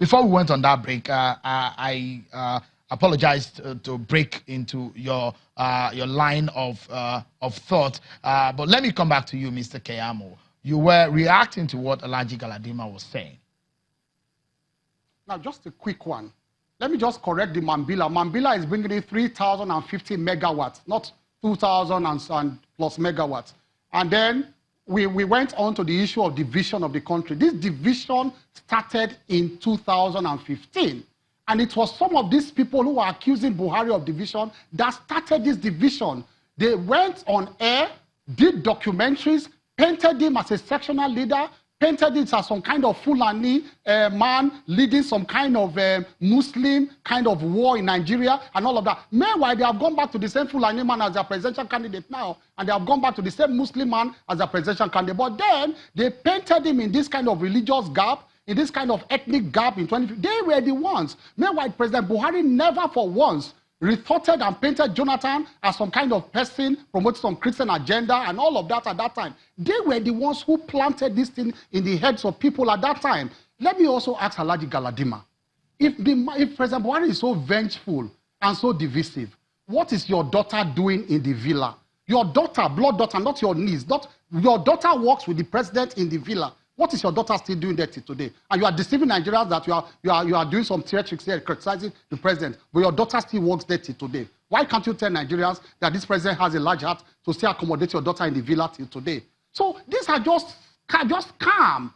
before we went on that break, I apologized to break into your line of thought. But let me come back to you, Mr. Keyamo. You were reacting to what Alhaji Galadima was saying. Now, just a quick one. Let me just correct the Mambila. Mambila is bringing in 3,050 megawatts, not 2,000 and plus megawatts. And then we went on to the issue of division of the country. This division started in 2015. And it was some of these people who were accusing Buhari of division that started this division. They went on air, did documentaries, painted him as a sectional leader, painted it as some kind of Fulani man leading some kind of Muslim kind of war in Nigeria and all of that. Meanwhile, they have gone back to the same Fulani man as their presidential candidate now, and they have gone back to the same Muslim man as their presidential candidate. But then they painted him in this kind of religious gap, in this kind of ethnic gap in 2015. They were the ones. Meanwhile, President Buhari never for once retorted and painted Jonathan as some kind of person promoting some Christian agenda and all of that at that time. They were the ones who planted this thing in the heads of people at that time. Let me also ask Alhaji Galadima, if President Buhari is so vengeful and so divisive, what is your daughter doing in the villa? Your daughter, blood daughter, not your niece. Your daughter works with the president in the villa. What is your daughter still doing there today? And you are deceiving Nigerians that you are doing some theatrics here, criticizing the president, but your daughter still works there today. Why can't you tell Nigerians that this president has a large heart to still accommodate your daughter in the villa till today? So these are just scam.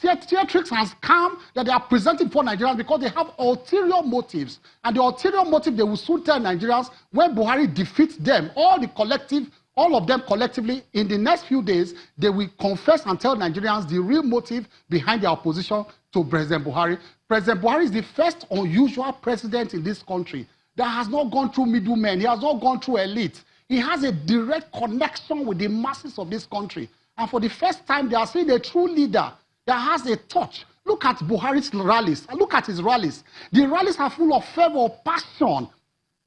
Theatrics and scam that they are presenting for Nigerians because they have ulterior motives. And the ulterior motive they will soon tell Nigerians when Buhari defeats them, all of them collectively, in the next few days, they will confess and tell Nigerians the real motive behind their opposition to President Buhari. President Buhari is the first unusual president in this country that has not gone through middlemen. He has not gone through elite. He has a direct connection with the masses of this country. And for the first time, they are seeing a true leader that has a touch. Look at Buhari's rallies. Look at his rallies. The rallies are full of fervor, passion.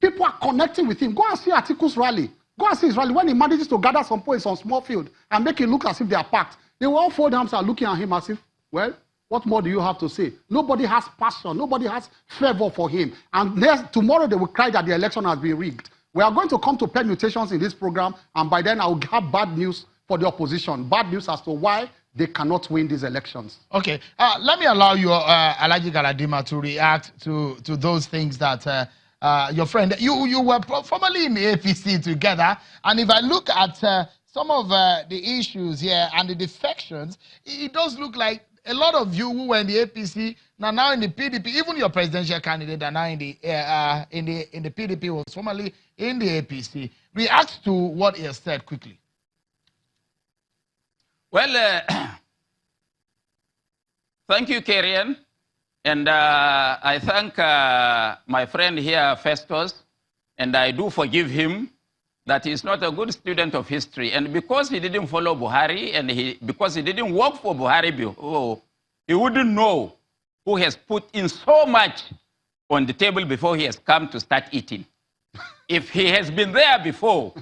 People are connecting with him. Go and see Atiku's rally. Go and see his rally. When he manages to gather some points on small field and make it look as if they are packed, they will all fold arms and looking at him as if, well, what more do you have to say? Nobody has passion. Nobody has fervor for him. And tomorrow they will cry that the election has been rigged. We are going to come to permutations in this program, and by then I will have bad news for the opposition. Bad news as to why they cannot win these elections. Okay. Let me allow you, Alhaji Galadima, to react to those things that your friend, you were formerly in the APC together, and if I look at some of the issues here and the defections, it does look like a lot of you who were in the APC now in the PDP, even your presidential candidate are now in the PDP, was formerly in the APC. React to what he has said quickly. Well, thank you, Karian. And I thank my friend here, Festus, and I do forgive him that he's not a good student of history. And because he didn't follow Buhari, and because he didn't work for Buhari before, he wouldn't know who has put in so much on the table before he has come to start eating. If he has been there before,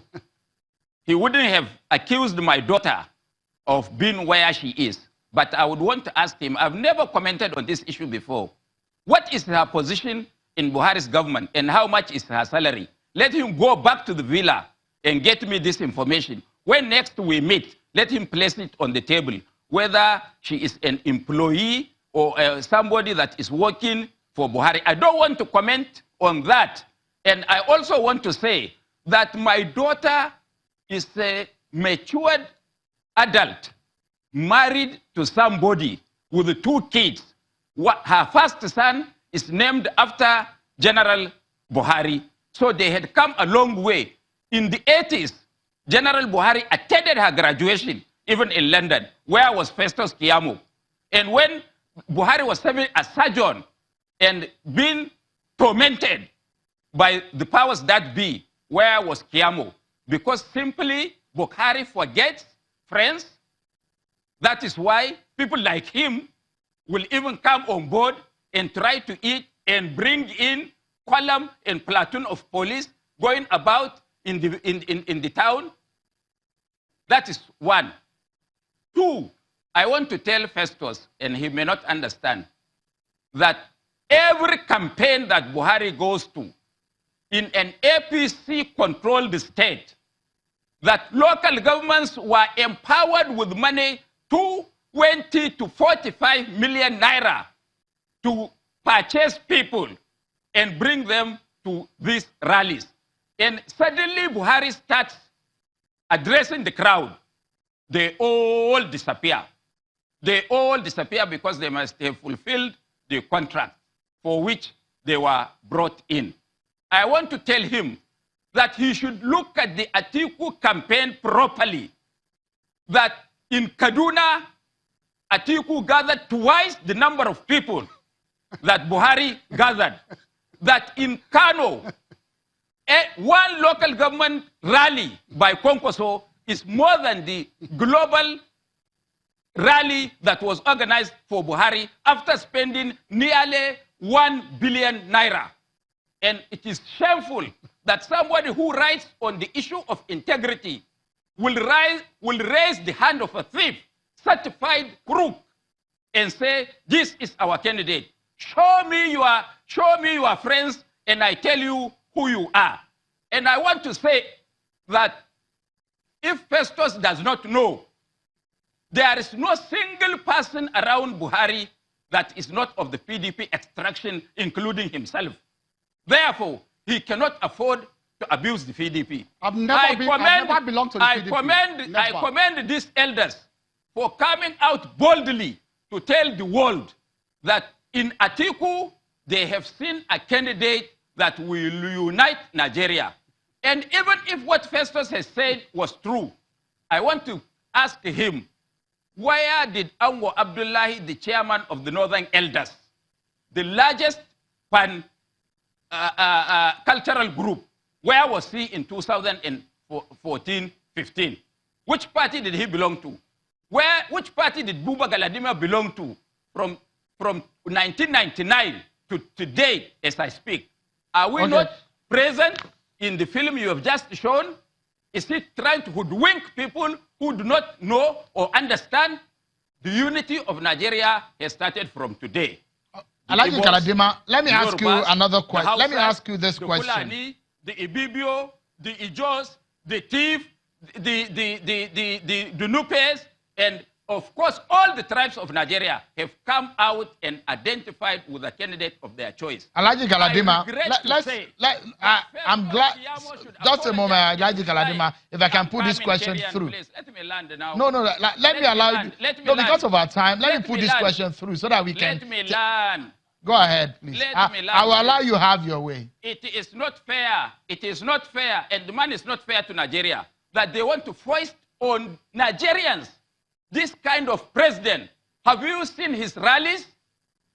he wouldn't have accused my daughter of being where she is. But I would want to ask him, I've never commented on this issue before. What is her position in Buhari's government and how much is her salary? Let him go back to the villa and get me this information. When next we meet, let him place it on the table, whether she is an employee or somebody that is working for Buhari. I don't want to comment on that. And I also want to say that my daughter is a matured adult, married to somebody with 2 kids. Her first son is named after General Buhari. So they had come a long way. In the 80s, General Buhari attended her graduation, even in London, where was Festus Keyamo. And when Buhari was serving as surgeon and being tormented by the powers that be, where was Keyamo? Because simply Buhari forgets friends. That is why people like him will even come on board and try to eat and bring in column and platoon of police going about in the town. That is 1. 2, I want to tell Festus, and he may not understand, that every campaign that Buhari goes to in an APC-controlled state, that local governments were empowered with money 20 to 45 million naira to purchase people and bring them to these rallies. And suddenly Buhari starts addressing the crowd. They all disappear. They all disappear because they must have fulfilled the contract for which they were brought in. I want to tell him that he should look at the Atiku campaign properly. That in Kaduna, Atiku gathered twice the number of people that Buhari gathered. That in Kano, one local government rally by Konkoso is more than the global rally that was organized for Buhari after spending nearly 1 billion naira. And it is shameful that somebody who writes on the issue of integrity will raise the hand of a thief, certified crook, and say, this is our candidate. Show me your friends, and I tell you who you are. And I want to say that if Festus does not know, there is no single person around Buhari that is not of the PDP extraction, including himself. Therefore, he cannot afford to abuse the PDP. I've never belonged to the PDP. I commend these elders for coming out boldly to tell the world that in Atiku, they have seen a candidate that will unite Nigeria. And even if what Festus has said was true, I want to ask him, where did Ango Abdullahi, the chairman of the Northern Elders, the largest cultural group, where was he in 2014-15? Which party did he belong to? Which party did Buba Galadima belong to from 1999 to today as I speak? Are we not present in the film you have just shown? Is he trying to hoodwink people who do not know or understand the unity of Nigeria has started from today? Alaji Galadima, let me ask you another question. Let me ask you this question. Fulani, the Ibibio, the Ijos, the Tiv, the Nupes, and of course, all the tribes of Nigeria have come out and identified with a candidate of their choice. Alaji Galadima, I'm glad. Just a moment, Alaji Galadima, if I can put this question through. Let me land now. No, let me allow you. No, because of our time, let me put this question through so that we can. Let me land. Go ahead, please. I will allow you have your way. It is not fair. It is not fair, and the man is not fair to Nigeria that they want to foist on Nigerians this kind of president. Have you seen his rallies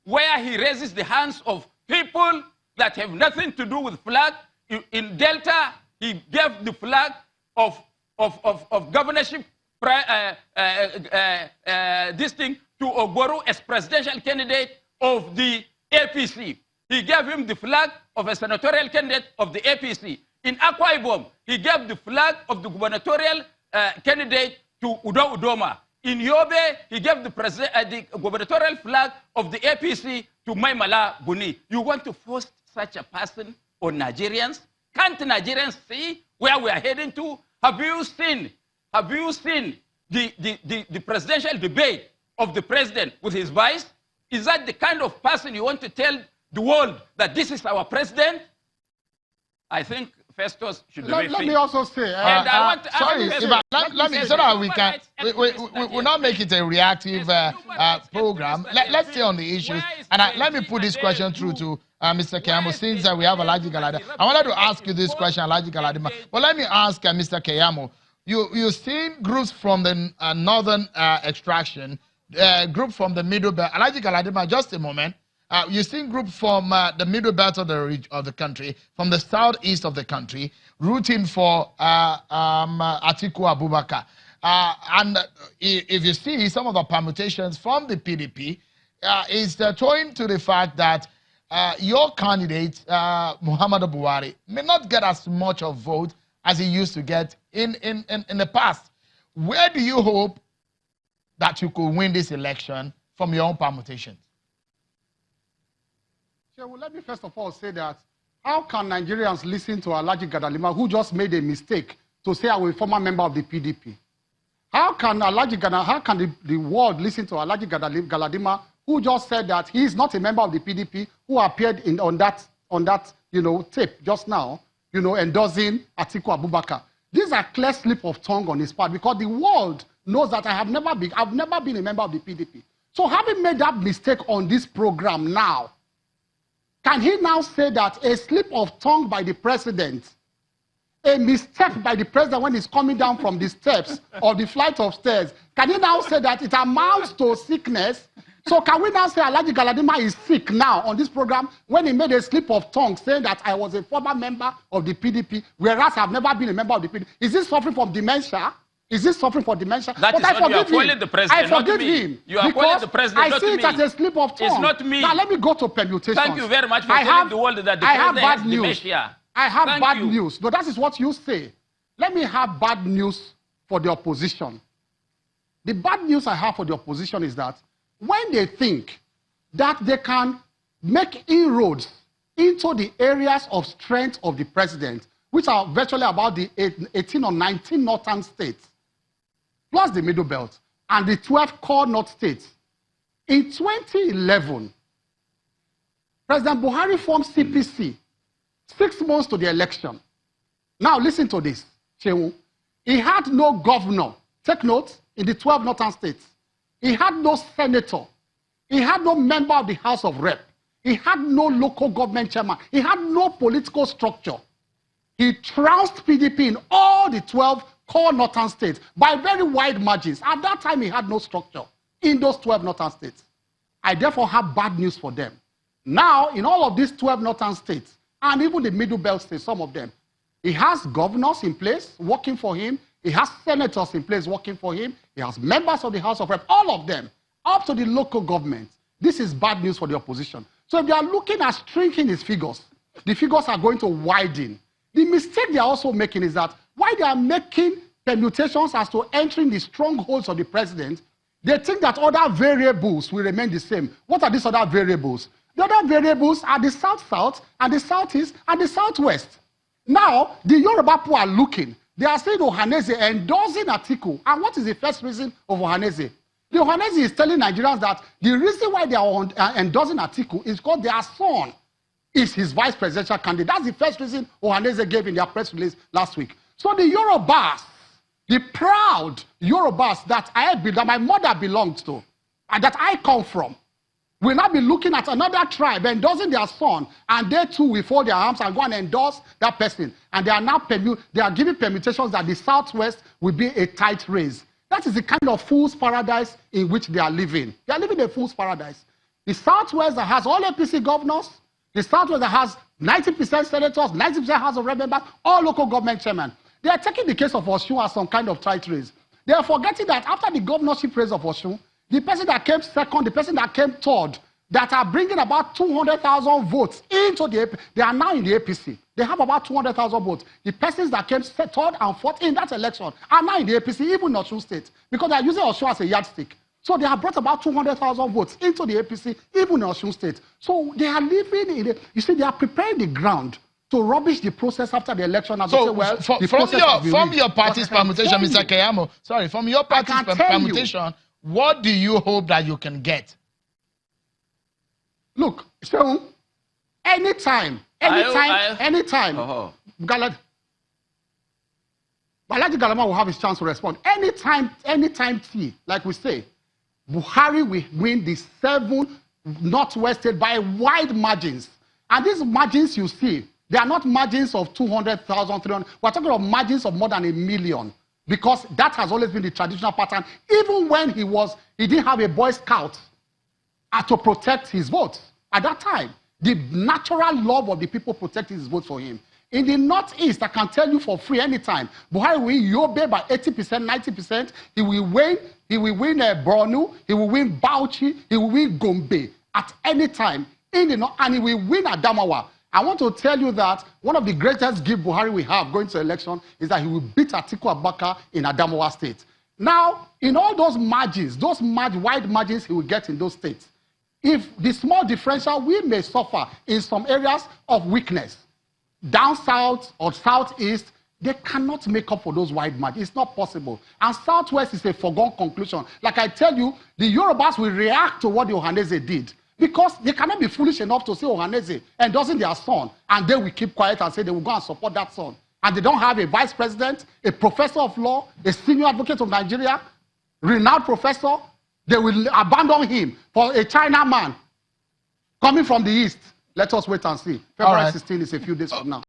where he raises the hands of people that have nothing to do with flag? In Delta, he gave the flag of governorship, this thing, to Ogboru as presidential candidate of the APC. He gave him the flag of a senatorial candidate of the APC. In Akwa Ibom, he gave the flag of the gubernatorial candidate to Udo Udoma. In Yobe, he gave the gubernatorial flag of the APC to Maimala Buni. You want to force such a person on Nigerians? Can't Nigerians see where we are heading to? Have you seen the presidential debate of the president with his vice? Is that the kind of person you want to tell the world that this is our president? I think Festus should be Let me also say, let me so that we can will not make it a reactive program. Let's stay on the issues, and let me put this question through to Mr. Keyamo, since we have Alaji Galadima. I wanted to ask you this question, Alaji Galadima, but let me ask Mr. Keyamo. You've seen groups from the northern extraction, group from the middle belt. Alaji Galadima, just a moment. You've seen groups from the middle belt of the country, from the southeast of the country, rooting for Atiku Abubakar. And if you see some of the permutations from the PDP, is towing to the fact that your candidate, Muhammadu Buhari, may not get as much of vote as he used to get in the past. Where do you hope that you could win this election from your own permutations? Well, let me first of all say that how can Nigerians listen to Alhaji Galadima, who just made a mistake to say I was a former member of the PDP? How can the world listen to Alhaji Galadima, who just said that he is not a member of the PDP, who appeared on that tape just now, endorsing Atiku Abubakar? These are clear slip of tongue on his part, because the world knows that I've never been a member of the PDP. So having made that mistake on this program now, can he now say that a slip of tongue by the president, a mistake by the president when he's coming down from the steps or the flight of stairs, can he now say that it amounts to sickness? So can we now say Alhaji Galadima is sick now on this program when he made a slip of tongue saying that I was a former member of the PDP, whereas I've never been a member of the PDP? Is he suffering from dementia? Is this suffering from dementia? That but is I forgive him. The president, I forgive him. You are calling the president, I see it as a slip of tongue. It's not me. Now let me go to permutations. Thank you very much for telling the world that the president has dementia. I have bad news. No, that is what you say. Let me have bad news for the opposition. The bad news I have for the opposition is that when they think that they can make inroads into the areas of strength of the president, which are virtually about the 18 or 19 northern states, plus the Middle Belt, and the 12 core North states. In 2011, President Buhari formed CPC 6 months to the election. Now listen to this, Shehu. He had no governor, take note, in the 12 northern states. He had no senator. He had no member of the House of Rep. He had no local government chairman. He had no political structure. He trounced PDP in all the 12 core northern states by very wide margins. At that time, he had no structure in those 12 northern states. I therefore have bad news for them. Now, in all of these 12 northern states, and even the Middle Belt states, some of them, he has governors in place working for him. He has senators in place working for him. He has members of the House of Rep, all of them, up to the local government. This is bad news for the opposition. So if they are looking at shrinking his figures, the figures are going to widen. The mistake they are also making is that while they are making permutations as to entering the strongholds of the president, they think that other variables will remain the same. What are these other variables? The other variables are the South-South, and the Southeast, and the Southwest. Now, the Yoruba people are looking. They are saying Ohanaeze endorsing Atiku. And what is the first reason of Ohanaeze? The Ohanaeze is telling Nigerians that the reason why they are endorsing Atiku is because their son is his vice presidential candidate. That's the first reason Ohanaeze gave in their press release last week. So the Yorubas, the proud Yorubas that my mother belonged to, and that I come from, will not be looking at another tribe endorsing their son, and they too will fold their arms and go and endorse that person. And they are now giving permutations that the Southwest will be a tight race. That is the kind of fool's paradise in which they are living. They are living a fool's paradise. The Southwest that has all APC governors, the Southwest that has 90% senators, 90% House of Rep members, all local government chairmen. They are taking the case of Osun as some kind of tight race. They are forgetting that after the governorship race of Osun, the person that came second, the person that came third, that are bringing about 200,000 votes into the APC, they are now in the APC. They have about 200,000 votes. The persons that came third and fourth in that election are now in the APC, even in Osun State, because they are using Osun as a yardstick. So they have brought about 200,000 votes into the APC, even in Osun State. So they are living in you see, they are preparing the ground to rubbish the process after the election. And so say, well, from your party's permutation, Mr. Keyamo, sorry, from your party's permutation, what do you hope that you can get? Look, so anytime, Alhaji Galadima will have his chance to respond. Anytime, like we say, Buhari will win the 7 Northwest states by wide margins. And these margins you see, they are not margins of 200,000, 300. We're talking of margins of more than 1 million. Because that has always been the traditional pattern. Even when he didn't have a Boy Scout to protect his votes. At that time, the natural love of the people protected his votes for him. In the Northeast, I can tell you for free anytime, Buhari will win Yobe by 80%, 90%. He will win Borno, he will win Bauchi, he will win Gombe at any time. And he will win Adamawa. I want to tell you that one of the greatest gifts Buhari will have going to election is that he will beat Atiku Abubakar in Adamawa State. Now, in all those margins, wide margins he will get in those states, if the small differential we may suffer in some areas of weakness, down south or southeast, they cannot make up for those wide margins. It's not possible. And southwest is a foregone conclusion. Like I tell you, the Yorubas will react to what the Ohanese did. Because they cannot be foolish enough to say Ohanese endorsing their son, and they will keep quiet and say they will go and support that son. And they don't have a vice president, a professor of law, a senior advocate of Nigeria, renowned professor. They will abandon him for a China man coming from the east. Let us wait and see. February 16 is a few days from now.